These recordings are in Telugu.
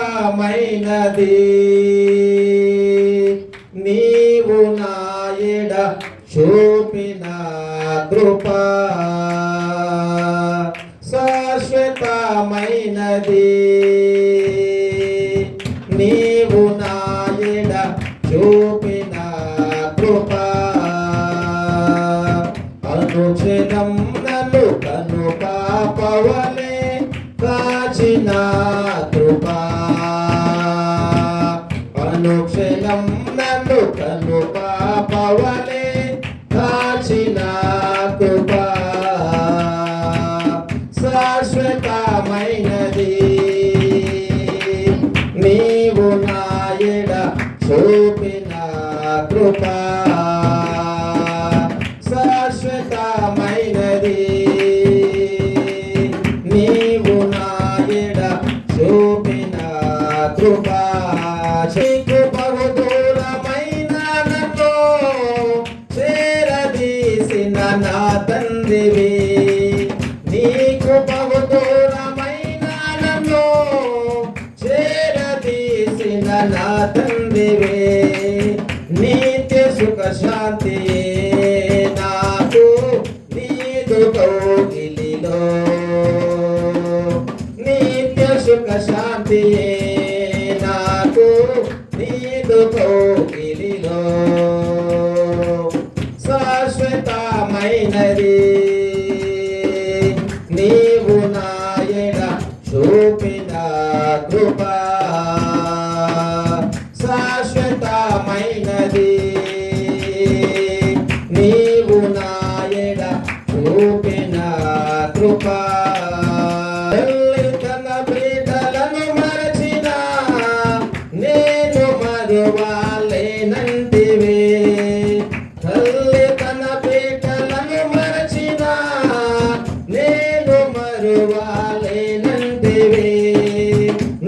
శాశ్వతమైనది నీవు నా ఎడ చూపిన కృపా శాశ్వతమైనది నీవు నా ఎడ చూపిన కృపా అనుక్షణం నన్ను కను పాపవలే కాచిన కృపా అనుక్షణం నన్ను కను పాపవలే కాచిన కృపా శాశ్వతమైనది నీవు నా ఎడ చూపిన కృపా శాశ్వతమైనది నీవు నా ఎడ చూపిన కృపా నీకు బహు దూరమైన నన్ను చేరదీసిన నా తండ్రివి నీకు బహు దూరమైన నన్ను చేరదీసిన నా తండ్రివి నిత్య సుఖ శాంతి నాకు నీదు కౌగిలిలో నిత్య సుఖ శాంతి నాకు నీదు కౌగిలిలో శాశ్వతమైనది నీవు నా ఎడ చూపిన కృపా శాశ్వతమైనది నీవు నా ఎడ చూపిన కృపా తన బిడ్డలను మరచిన నేను మరువాలేనంటివే తల్లి తన బిడ్డలను మరచిన నేను మరువాలేనంటివే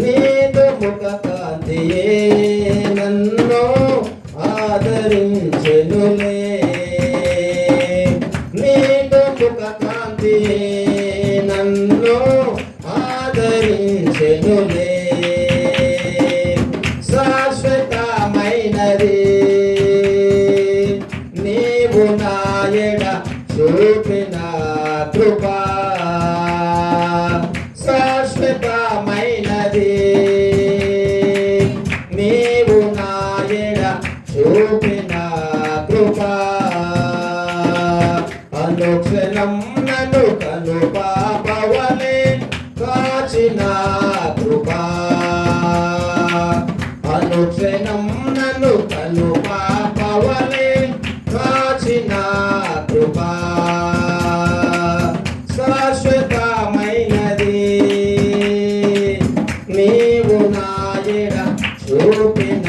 నీదు ముఖ కాంతియే నన్ను ఆదరించెనులే నీదు ముఖ కాంతియే నన్ను ఆదరించెనులే శాశ్వతమైనది నీవు నా ఎడ చూపిన కృపా శాశ్వతమైనది నీవు నా ఎడ చూపిన కృపా అనుక్షణం నన్ను కను పాపవలే కాచిన కృపా అనుక్షణం నన్ను కను పాపవలే కాచిన కృపా శాశ్వతమైనది నీవు నా ఎడ చూపిన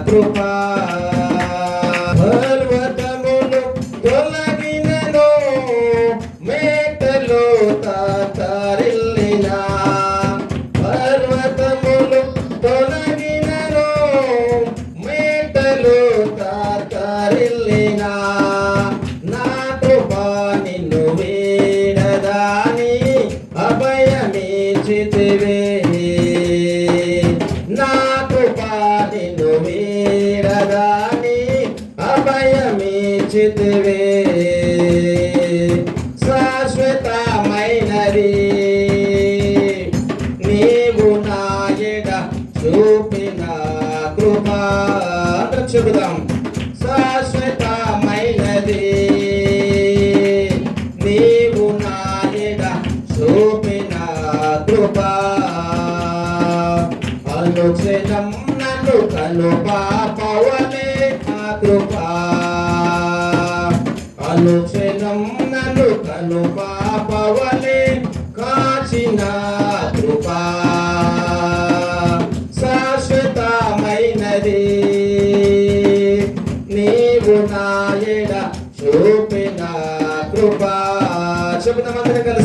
కృపా పర్వతములు తొలగినను మేటలు తాతరిల్లిన పర్వతములు తొలగినను మేటలు తాతరిల్లిన నా కృపా నిన్ను వీడదాని అభయమిచ్చితివే నా కృపా నిన్ను వీడదాని అభయమిచ్చితివే శాశ్వతమైనది నీవు నా ఎడ చూపిన కృపా చెబుదాం శాశ్వతమైనది నీవు నా ఎడ చూపిన కృపా అనుక్షణం నన్ను కను పాపవలే నా కృపా అనుక్షణం నన్ను కను పాపవలే కాచిన కృపా శాశ్వతమైనది నీవు నా ఎడ చూపిన కృపా చెబుతామందరం